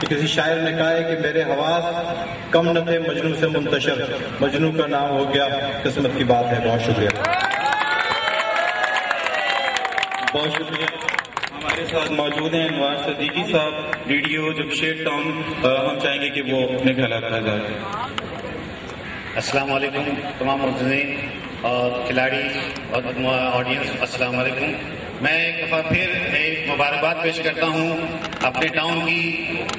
کہ کسی شاعر نے کہا ہے کہ میرے حواس کم نہ تھے مجنوں سے منتشر، مجنوں کا نام ہو گیا، قسمت کی بات ہے۔ بہت شکریہ، بہت شکریہ۔ ہمارے ساتھ موجود ہیں انوار صدیقی صاحب، ریڈیو جمشید ٹاؤن، ہم چاہیں گے کہ وہ اپنے خیالات کا اظہار کریں۔ السلام علیکم تمام ملازمین اور کھلاڑی اور آڈینس، السلام علیکم۔ میں ایک دفعہ پھر ایک مبارکباد پیش کرتا ہوں اپنے ٹاؤن کی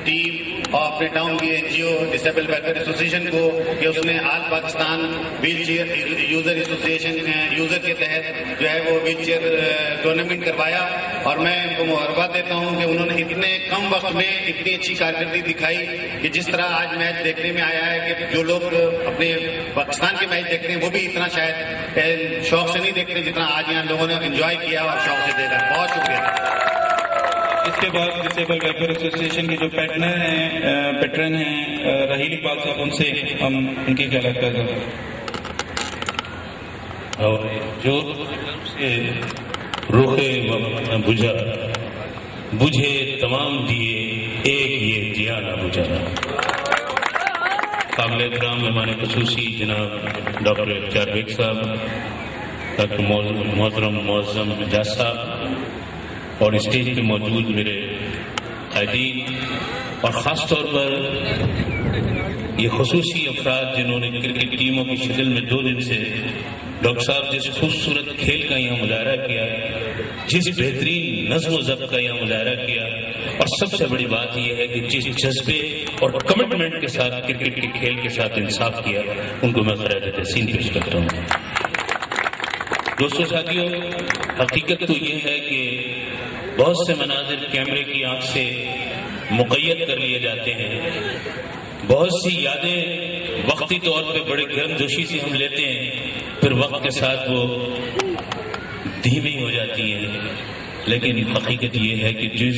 ٹیم اور اپنے ٹاؤن کی N G O disable welfare association کو کہ اس نے all Pakistan wheelchair user association user کے تحت جو ہے وہ ویل چیئر ٹورنامنٹ کروایا، اور میں ان کو مبارکباد دیتا ہوں کہ انہوں نے اتنے کم وقت میں اتنی اچھی کارکردگی دکھائی کہ جس طرح آج میچ دیکھنے میں آیا ہے کہ جو لوگ اپنے پاکستان کے میچ دیکھتے ہیں وہ بھی اتنا شاید شوق سے نہیں دیکھتے جتنا آج یہاں لوگوں نے انجوائے کیا اور شوق سے دیکھا۔ بہت شکریہ۔ اس کے بعد ڈسیبل ویلفیئر ایسوسیشن کے جو پیٹرن ہیں رحیل اقبال صاحب، ان سے ہم ان کے خیالات کا اظہار اور جو سے روحے نہ بجھا بجھے تمام دیے ایک یہ دیا نہ بجھانا۔ قابل احترام مہمان خصوصی جناب ڈاکٹر اختیار بیگ صاحب، ڈاکٹر محترم معظم اجاز صاحب اور اسٹیج پہ موجود میرے قائدین، اور خاص طور پر یہ خصوصی افراد جنہوں نے کرکٹ ٹیموں کی شکل میں 2 دن سے ڈاکٹر صاحب جس خوبصورت کھیل کا یہاں مظاہرہ کیا، جس بہترین نظم و ضبط کا یہاں مظاہرہ کیا، اور سب سے بڑی بات یہ ہے کہ جس جذبے اور کمٹمنٹ کے ساتھ کرکٹ کے کھیل کے ساتھ انصاف کیا، ان کو میں خراج تحسین پیش کرتا ہوں۔ دوستو ساتھیوں، حقیقت تو یہ ہے کہ بہت سے مناظر کیمرے کی آنکھ سے مقید کر لیے جاتے ہیں، بہت سی یادیں وقتی طور پہ بڑے گرم جوشی سے ہم لیتے ہیں، پھر وقت کے ساتھ وہ دھیمی ہو جاتی ہیں، لیکن حقیقت یہ ہے کہ جس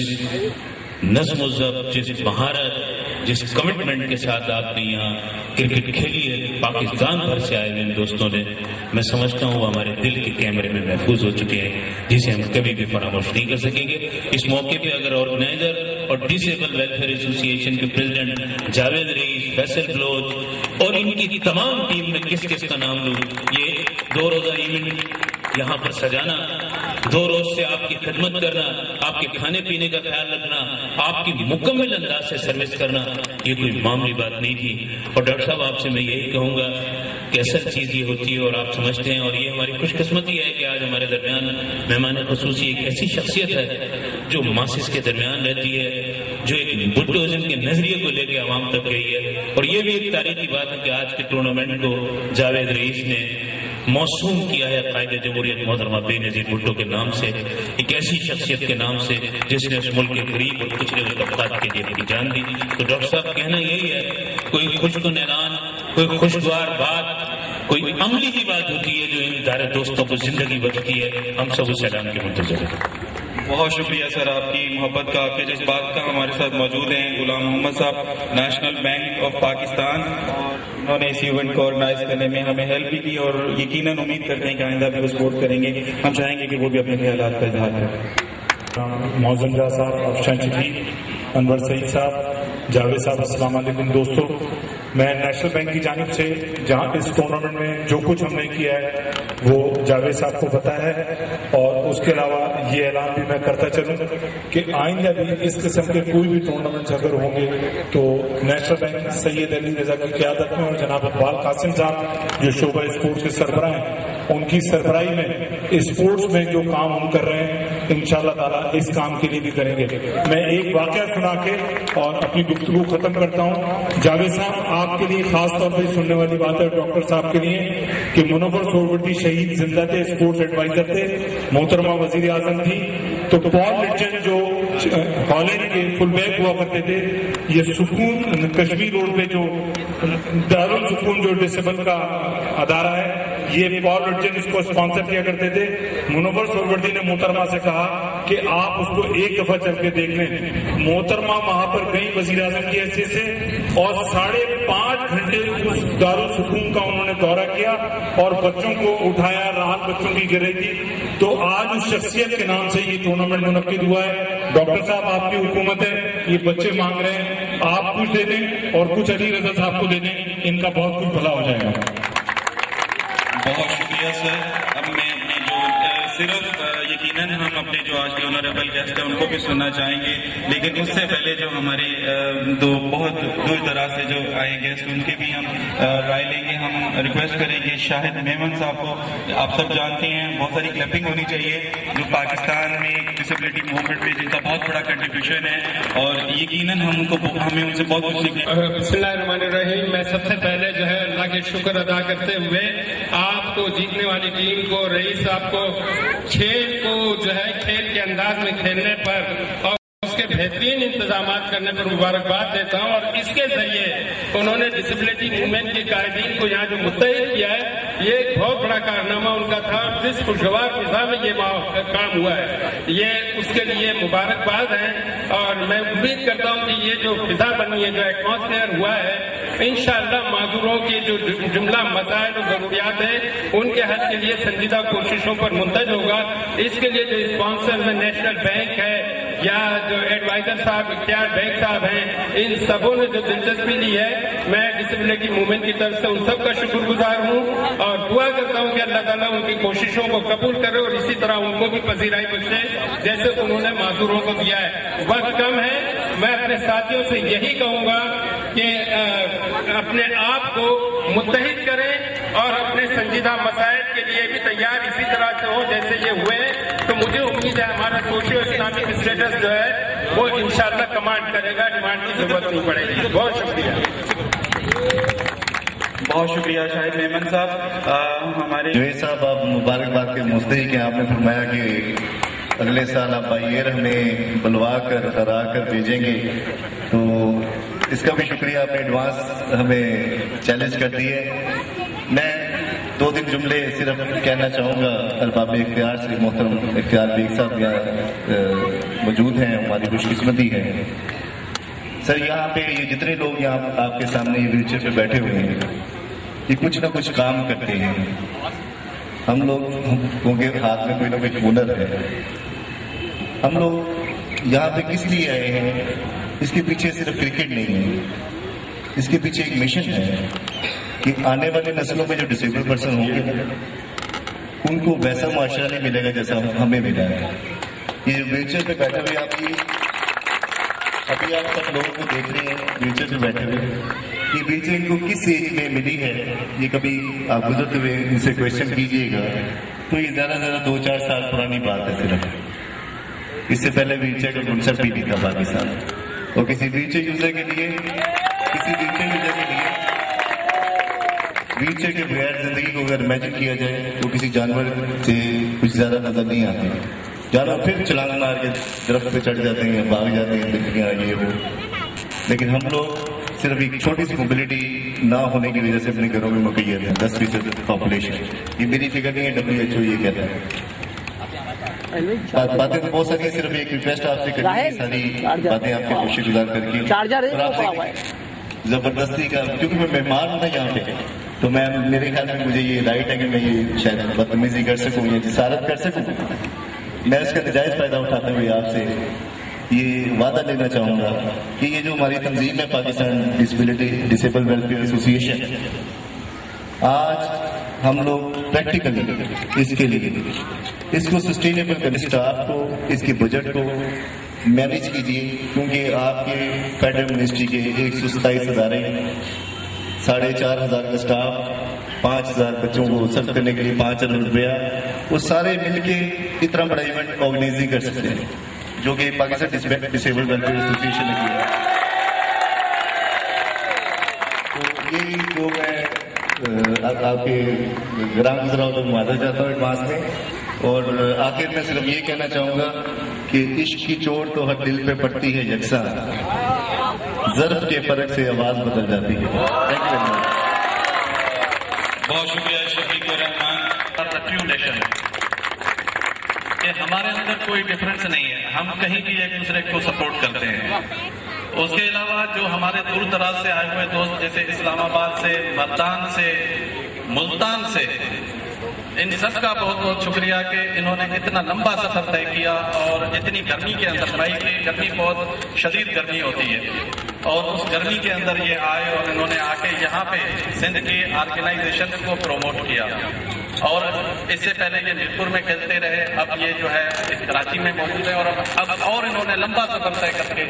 نظم و ضبط، جس مہارت، جس کمٹمنٹ کے ساتھ آپ نے یہاں کرکٹ کھیلی ہے پاکستان بھر سے آئے ہوئے دوستوں نے، میں سمجھتا ہوں وہ ہمارے دل کے کیمرے میں محفوظ ہو چکے ہیں، جسے ہم کبھی بھی فراموش نہیں کر سکیں گے۔ اس موقع پہ اگر آرگنائزر اور ڈسیبل ویلفیئر ایسوسی ایشن کے پریزیڈنٹ جاوید رئیس، فیصل بلوچ اور ان کی تمام ٹیم میں کس کس کا نام لوں، یہ 2 روزہ ایونٹ یہاں پر سجانا، 2 روز سے آپ کی خدمت کرنا، آپ کے کھانے پینے کا خیال رکھنا، آپ کی مکمل انداز سے سروس کرنا، یہ کوئی معمولی بات نہیں تھی۔ اور ڈاکٹر صاحب آپ سے میں یہی کہوں گا کہ اصل چیز یہ ہوتی ہے اور آپ سمجھتے ہیں، اور یہ ہماری خوش قسمتی ہے کہ آج ہمارے درمیان مہمان خصوصی ایک ایسی شخصیت ہے جو ماسس کے درمیان رہتی ہے، جو ایک بڈوزم کے نظریے کو لے کے عوام تک گئی ہے، اور یہ بھی ایک تاریخی بات ہے کہ آج کے ٹورنامنٹ کو جاوید رئیس نے موسوم کیا ہے قائد جمہوریت محترمہ بے نظیر بھٹو کے نام سے، ایک ایسی شخصیت کے نام سے جس نے اس ملک کے غریب اور پچھڑے ہوئے طبقات کے لیے اپنی جان دی۔ تو ڈاکٹر صاحب کہنا یہی ہے، کوئی خوشگوار اعلان، کوئی خوشگوار بات، کوئی عملی کی بات ہوتی ہے جو ان ادارے دوستوں کو زندگی بخشتی ہے، ہم سب اس اعلان کے منتظر ہیں۔ بہت شکریہ سر آپ کی محبت کا، آپ کے جذبات کا۔ ہمارے ساتھ موجود ہیں غلام محمد صاحب، نیشنل بینک آف پاکستان، انہوں نے اس ایونٹ کو آرگنائز کرنے میں ہمیں ہیلپ بھی کی اور یقیناً امید کرتے ہیں کہ آئندہ بھی وہ سپورٹ کریں گے۔ ہم چاہیں گے کہ وہ بھی اپنے خیالات کا اظہار کریں۔ معظم جا صاحب، افشان شفیق، انور سعید صاحب، جاوید صاحب، السلام علیکم دوستو۔ میں نیشنل بینک کی جانب سے جہاں اس ٹورنامنٹ میں جو کچھ ہم نے کیا ہے وہ جاوید صاحب کو پتا ہے، اور اس کے علاوہ یہ اعلان بھی میں کرتا چلوں کہ آئندہ بھی اس قسم کے کوئی بھی ٹورنامنٹ اگر ہوں گے تو نیشنل بینک سید علی رضا کی قیادت میں اور جناب اقبال قاسم صاحب جو شعبہ اسپورٹس کے سربراہ ہیں، ان کی سربراہی میں اسپورٹس میں جو کام ہم کر رہے ہیں انشاءاللہ تعالیٰ اس کام کے لیے بھی کریں گے۔ میں ایک واقعہ سنا کے اور اپنی گفتگو ختم کرتا ہوں۔ جاوید صاحب، آپ کے لیے خاص طور پہ سننے والی بات ہے ڈاکٹر صاحب کے لیے کہ منور سورورتی شہید زندہ تھے، اسپورٹس ایڈوائزر تھے، محترمہ وزیر اعظم تھی، تو پال لٹچن جو ہالینڈ کے فل بیک ہوا کرتے تھے، یہ سکون کشمیر روڈ پہ جو دارالسکون جو ڈسیبل کا ادارہ ہے، یہ پال لٹچن اس کو اسپانسر کیا کرتے تھے۔ منور سورورتی نے محترمہ سے کہا کہ آپ اس کو ایک دفعہ چل کے دیکھ لیں۔ محترمہ وہاں پر گئی وزیر اعظم کی حیثیت سے اور 5.5 گھنٹے اس دارالسکون کا انہوں نے دورہ کیا اور بچوں کو اٹھایا، راحت بچوں کی گر رہی تھی۔ تو آج اس شخصیت کے نام سے یہ ٹورنامنٹ منعقد ہوا ہے۔ ڈاکٹر صاحب، آپ کی حکومت ہے، یہ بچے مانگ رہے ہیں، آپ کچھ دے دیں اور کچھ علی رضا صاحب کو دے دیں، ان کا بہت کچھ بھلا ہو جائے گا۔ بہت شکریہ سر۔ اب میں اپنے جو صرف یقیناً ہم اپنے جو آج کے آنریبل گیسٹ ہیں ان کو بھی سننا چاہیں گے، لیکن اس سے پہلے جو ہمارے دو بہت دور دراز سے جو آئے گیسٹ ان کے بھی ہم رائے لیں گے۔ ہم ریکویسٹ کریں گے شاہد میمن صاحب کو، آپ سب جانتے ہیں بہت ساری کلپنگ ہونی چاہیے، جو پاکستان میں ڈسیبلٹی موومنٹ میں جن کا بہت بڑا کنٹریبیوشن ہے، اور یقیناً ہمیں ان سے بہت کچھ سیکھنا ہے۔ بسم اللہ الرحمن الرحیم۔ میں سب سے پہلے جو ہے اللہ کے شکر ادا کرتے ہوئے آپ کو، جیتنے والی ٹیم کو، رئیس صاحب کو، کھیل کو جو ہے کھیل کے انداز میں کھیلنے پر اور اس کے بہترین انتظامات کرنے پر مبارکباد دیتا ہوں، اور اس کے ذریعے انہوں نے ڈسیبلٹی موومنٹ کے قائدین کو یہاں جو متحد کیا ہے، یہ ایک بہت بڑا کارنامہ ان کا تھا، جس خوشگوار فضا میں یہ کام ہوا ہے، یہ اس کے لیے مبارکباد ہے۔ اور میں امید کرتا ہوں کہ یہ جو فضا بنی ہے، جو ایٹماسفیئر ہوا ہے، انشاءاللہ معذوروں کی جو جملہ مسائل و ضروریات ہیں ان کے حل کے لیے سنجیدہ کوششوں پر منتج ہوگا۔ اس کے لیے جو اسپانسر میں نیشنل بینک ہے یا جو ایڈوائزر صاحب اختیار بیگ صاحب ہیں، ان سبوں نے جو دلچسپی لی ہے، میں ڈسیبلٹی موومنٹ کی طرف سے ان سب کا شکر گزار ہوں، اور دعا کرتا ہوں کہ اللہ تعالیٰ ان کی کوششوں کو قبول کرے اور اسی طرح ان کو بھی پذیرائی بخشے جیسے انہوں نے معذوروں کو دیا ہے۔ وقت کم ہے، میں اپنے ساتھیوں سے یہی کہوں گا کہ اپنے آپ کو متحد کریں اور اپنے سنجیدہ مسائل کے لیے بھی تیار اسی طرح سے ہو جیسے یہ ہوئے، تو مجھے امید ہے ہمارا سوشیو اسلامک اسٹیٹس جو ہے وہ انشاءاللہ کمانڈ کرے گا، ڈیمانڈ کی ضرورت نہیں پڑے گی۔ بہت شکریہ۔ بہت شکریہ شاہد میمن صاحب۔ ہمارے جوید صاحب، آپ مبارکباد کے مستحق ہیں۔ آپ نے فرمایا کہ اگلے سال آپ آئیر ہمیں بلوا کر کرا کر بھیجیں گے، تو اس کا بھی شکریہ، آپ نے ایڈوانس ہمیں چیلنج کر دی ہے۔ میں 2-3 جملے صرف کہنا چاہوں گا ارباب اختیار سے۔ محترم اختیار بیگ صاحب یہاں موجود ہیں، ہماری خوش قسمتی ہے۔ سر، یہاں پہ یہ جتنے لوگ یہاں آپ کے سامنے یہ ویل چیئر پہ بیٹھے ہوئے ہیں، یہ کچھ نہ کچھ کام کرتے ہیں۔ ہم لوگوں کے ہاتھ میں کوئی نہ کوئی ہنر ہے۔ ہم لوگ یہاں پہ کس لیے آئے ہیں؟ اس کے پیچھے صرف کرکٹ نہیں ہے، اس کے پیچھے ایک مشن ہے کہ آنے والی نسلوں میں جو ڈسیبل پرسن ہوں گے ان کو ویسا معاشرہ نہیں ملے گا جیسا ہمیں ملا ہے۔ یہ جو ویل چیئر پہ بیٹھے ہوئے ابھی آپ سب لوگوں کو دیکھ رہے ہیں ویل چیئر پہ بیٹھے ہوئے، یہ ویل چیئر ان کو کس ایج میں ملی ہے؟ یہ کبھی آپ گزرتے ہوئے ان سے کویشچن کیجئے گا تو یہ زیادہ 2-4 سال پرانی بات ہے صرف۔ اس سے پہلے ویل چیئر کا کنسپٹ بھی نہیں تھا پاکستان، اور کسی ویل چیئر یوزر کے لیے ویل چیئر کے بغیر زندگی کو اگر امیجن کیا جائے تو کسی جانور سے کچھ زیادہ نظر نہیں آتی۔ جانور پھر چھلانگ مار کے درخت پہ چڑھ جاتے ہیں، بھاگ جاتے ہیں، بکریاں یہ وہ، لیکن ہم لوگ صرف ایک چھوٹی سی موبلٹی نہ ہونے کی وجہ سے اپنے گھروں میں مقید ہیں۔ 10% پاپولیشن، یہ میری فگر نہیں ہے، WHO یہ کہتا ہے۔ باتیں تو بہت ساری، صرف ایک ریکویسٹ آپ سے کرنی ہے، ساری باتیں آپ کے خوشی گزار کر کے زبردستی کا، کیونکہ میں مہمان ہوں نا یہاں پہ، تو میں میرے خیال میں مجھے یہ رائٹ ہے کہ میں یہ شاید بدتمیزی کر سکوں یا جسارت کر سکوں۔ میں اس کا نجائز فائدہ اٹھاتے ہوئے آپ سے یہ وعدہ لینا چاہوں گا کہ یہ جو ہماری تنظیم ہے پاکستان ڈسیبل ویلفیئر ایسوسیشن، آج ہم لوگ پریکٹیکلی اس کے لیے اس کو سسٹینیبل کرنے، اسٹاف کو، اس کے بجٹ کو مینیج کیجیے، کیونکہ آپ کے فیڈرل منسٹری کے 127 ادارے، 4,500 کا اسٹاف، 5,000 بچوں کو سرو کرنے کے لیے 5 ارب روپیہ، وہ سارے مل کے اتنا بڑا ایونٹ آرگنائز کر سکتے ہیں، جو کہ پاکستان ڈسیبل ویلفیئر ایسوسیشن نے کیا۔ تو یہی جو میں آپ کے گرام گزراؤں کو معذرت چاہتا ہوں ایڈوانس میں، اور آخر میں صرف یہ کہنا چاہوں گا کہ عشق کی چوٹ تو ہر دل پہ پڑتی ہے یکساں، ظرف کے فرق سے آواز بدل جاتی ہے۔ Thank you very much. بہت شکریہ شفیق الرحمان۔ کہ ہمارے اندر کوئی ڈفرینس نہیں ہے، ہم کہیں بھی ایک دوسرے کو سپورٹ کرتے ہیں۔ اس کے علاوہ جو ہمارے دور دراز سے آئے ہوئے دوست، جیسے اسلام آباد سے، مردان سے، ملتان سے، ان سب کا بہت بہت شکریہ کہ انہوں نے اتنا لمبا سفر طے کیا اور اتنی گرمی کے اندر، مئی کی گرمی بہت شدید گرمی ہوتی ہے، اور اس گرمی کے اندر یہ آئے اور انہوں نے آ کے یہاں پہ سندھ کے آرگنائزیشن کو پروموٹ کیا، اور اس سے پہلے یہ میرپور میں کھیلتے رہے، اب یہ جو ہے کراچی میں موجود ہے، اب انہوں نے لمبا سفر طے کر کے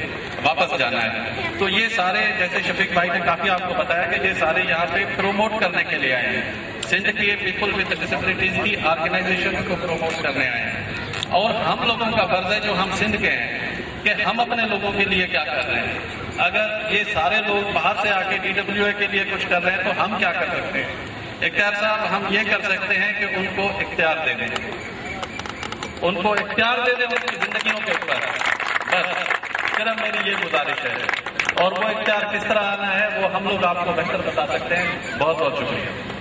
واپس جانا ہے۔ تو یہ سارے، جیسے شفیق بھائی نے کافی آپ کو بتایا کہ یہ سارے یہاں پہ پروموٹ کرنے کے لیے آئے ہیں، سندھ کے پیپل ود ڈسیبلٹیز کی آرگنائزیشن کو پروموٹ کرنے آئے ہیں، اور ہم لوگوں کا فرض ہے جو ہم سندھ کے ہیں کہ ہم اپنے لوگوں کے لیے کیا کر رہے ہیں۔ اگر یہ سارے لوگ باہر سے آ کے DWA کے لیے کچھ کر رہے ہیں تو ہم کیا کر سکتے ہیں؟ اختیار صاحب، ہم یہ کر سکتے ہیں کہ ان کو اختیار دے دیں، ان کو اختیار دے دیں ان کی زندگیوں کے اوپر، بس صرف میری یہ گزارش ہے، اور وہ اختیار کس طرح آنا ہے وہ ہم لوگ آپ کو بہتر بتا سکتے ہیں۔ بہت بہت شکریہ۔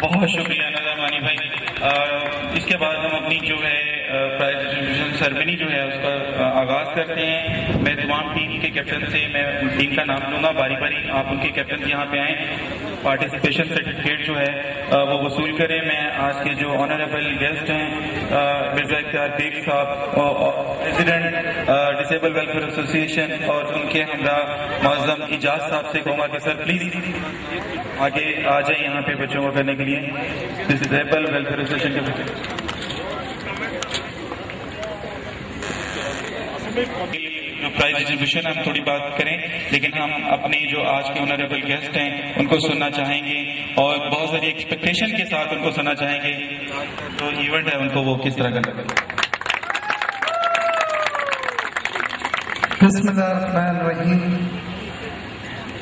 بہت شکریہ نظر مانی بھائی۔ اس کے بعد ہم اپنی جو ہے پرائز ڈسٹریبیوشن سرمنی جو ہے اس کا آغاز کرتے ہیں۔ میں تمام ٹیم کے کیپٹن سے میں ٹیم کا نام لوں گا، باری باری آپ ان کے کیپٹن یہاں پہ آئیں، پارٹیسپیشن سرٹیفکیٹ جو ہے وہ وصول کریں۔ میں آج کے جو آنریبل گیسٹ ہیں مرزا اختیار بیگ صاحب، پریزیڈنٹ ڈسیبل ویلفیئر ایسوسی ایشن، اور ان کے ہمراہ معظم اجاز صاحب سے کہوں گا کہ سر پلیز آگے آ جائیں یہاں پہ بچوں کو کرنے کے لیے، ڈسیبل ویلفیئر ایسوسی ایشن کے بچے۔ جو پرائز ڈسٹریبیوشن ہم تھوڑی بات کریں، لیکن ہم اپنے جو آج کے آنریبل گیسٹ ہیں ان کو سننا چاہیں گے، اور بہت ساری ایکسپیکٹیشن کے ساتھ ان کو سننا چاہیں گے جو ایونٹ ہے ان کو وہ کس طرح کرنا ہے۔ بسم اللہ الرحمن الرحیم۔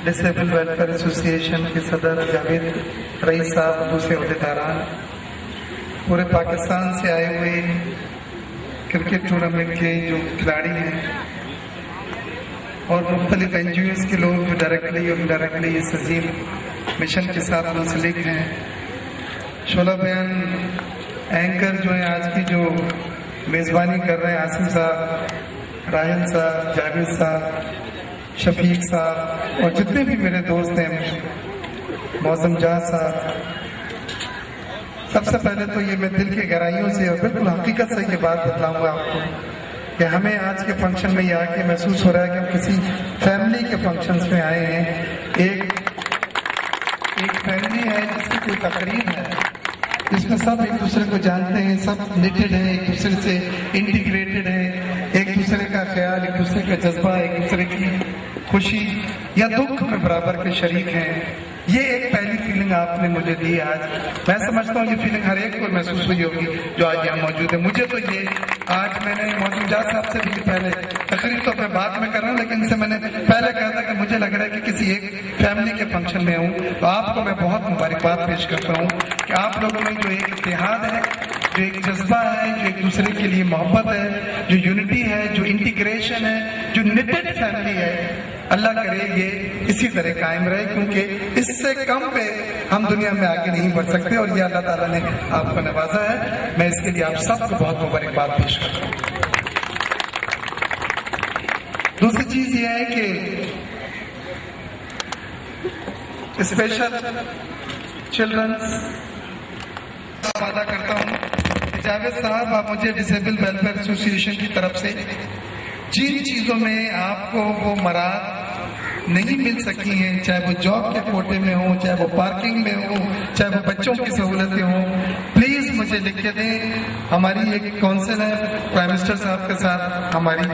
ڈسیبل ویلفیئر ایسوسی ایشن کے صدر جاوید رئیس صاحب، دوسرے عہدیداران، پورے پاکستان سے آئے ہوئے کرکٹ ٹورنامنٹ کے جو کھلاڑی ہیں، اور مختلف NGOs کے لوگ جو ڈائریکٹلی اور انڈائریکٹلی اس عظیم مشن کے ساتھ منسلک ہیں، شعلہ بیان اینکر جو ہیں آج کی جو میزبانی کر رہے ہیں، عاصم صاحب، راہل صاحب، جاوید صاحب، شفیق صاحب، اور جتنے بھی میرے دوست ہیں، معظم جہاز صاحب، سب سے پہلے تو یہ میں دل کی گہرائیوں سے اور بالکل حقیقت سے یہ بات بتلاؤں گا آپ کو کہ ہمیں آج کے فنکشن میں یہ آ کے محسوس ہو رہا ہے کہ ہم کسی فیملی کے فنکشنز میں آئے ہیں۔ ایک فیملی ہے جس کی کوئی تقریب ہے، جس میں سب ایک دوسرے کو جانتے ہیں، سب نیٹڈ ہیں، ایک دوسرے سے انٹیگریٹڈ ہیں، ایک دوسرے کا خیال، ایک دوسرے کا جذبہ، ایک دوسرے کی خوشی یا دکھ میں برابر کے شریک ہیں۔ یہ ایک پہلی فیلنگ آپ نے مجھے دی آج۔ میں سمجھتا ہوں یہ فیلنگ ہر ایک کو محسوس ہوئی ہوگی جو آج یہاں موجود ہے۔ مجھے تو یہ آج میں نے معظم جہاز صاحب سے بھی پہلے تقریر تو میں بعد میں کر رہا ہوں، لیکن ان سے میں نے پہلے کہا تھا کہ مجھے لگ رہا ہے کہ کسی ایک فیملی کے فنکشن میں ہوں، تو آپ کو میں بہت مبارکباد پیش کرتا ہوں کہ آپ لوگوں میں جو ایک اتحاد ہے، جو ایک جذبہ ہے، جو ایک دوسرے کے لیے محبت ہے، جو یونٹی ہے، جو انٹیگریشن ہے، جو نیٹڈ فیملی ہے، اللہ کرے یہ اسی طرح قائم رہے، کیونکہ اس سے کم پہ ہم دنیا میں آگے نہیں بڑھ سکتے، اور یہ اللہ تعالیٰ نے آپ کو نوازا ہے۔ میں اس کے لیے آپ سب کو بہت مبارکباد پیش کرتا ہوں۔ دوسری چیز یہ ہے کہ اسپیشل چلڈرنس وعدہ کرتا ہوں کہ جاوید صاحب، آپ مجھے ڈسیبل ویلفیئر ایسوسی ایشن کی طرف سے جن چیزوں میں آپ کو وہ مراد نہیں مل سکی ہیں، چاہے وہ جاب کے کوٹے میں ہوں، چاہے وہ پارکنگ میں ہوں، چاہے وہ بچوں کی سہولتیں ہوں، پلیز مجھے لکھ کے دیں۔ ہماری ایک کونسل ہے پرائم منسٹر صاحب کے ساتھ، ہماری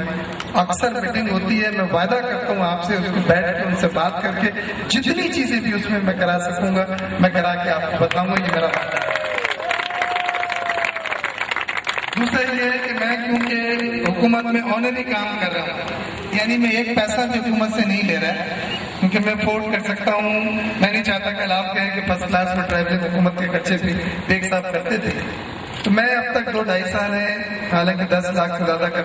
اکثر میٹنگ ہوتی ہے، میں وعدہ کرتا ہوں آپ سے اس کو بیٹھ کے ان سے بات کر کے جتنی چیزیں بھی اس میں کرا سکوں گا میں کرا کے آپ کو بتاؤں گا، یہ میرا وعدہ ہے۔ دوسرا یہ ہے کہ میں کیونکہ حکومت میں آنری کام کر رہا ہوں، یعنی میں ایک پیسہ بھی حکومت سے نہیں لے رہا، کیونکہ میں افورڈ کر سکتا ہوں۔ میں نہیں چاہتا کہ آپ کہیں کہ فرسٹ کلاس میں ٹریولنگ حکومت کے خرچے بھی بیگ صاحب کرتے تھے، تو میں اب تک 2-2.5 سال ہیں، حالانکہ 10 لاکھ سے زیادہ کا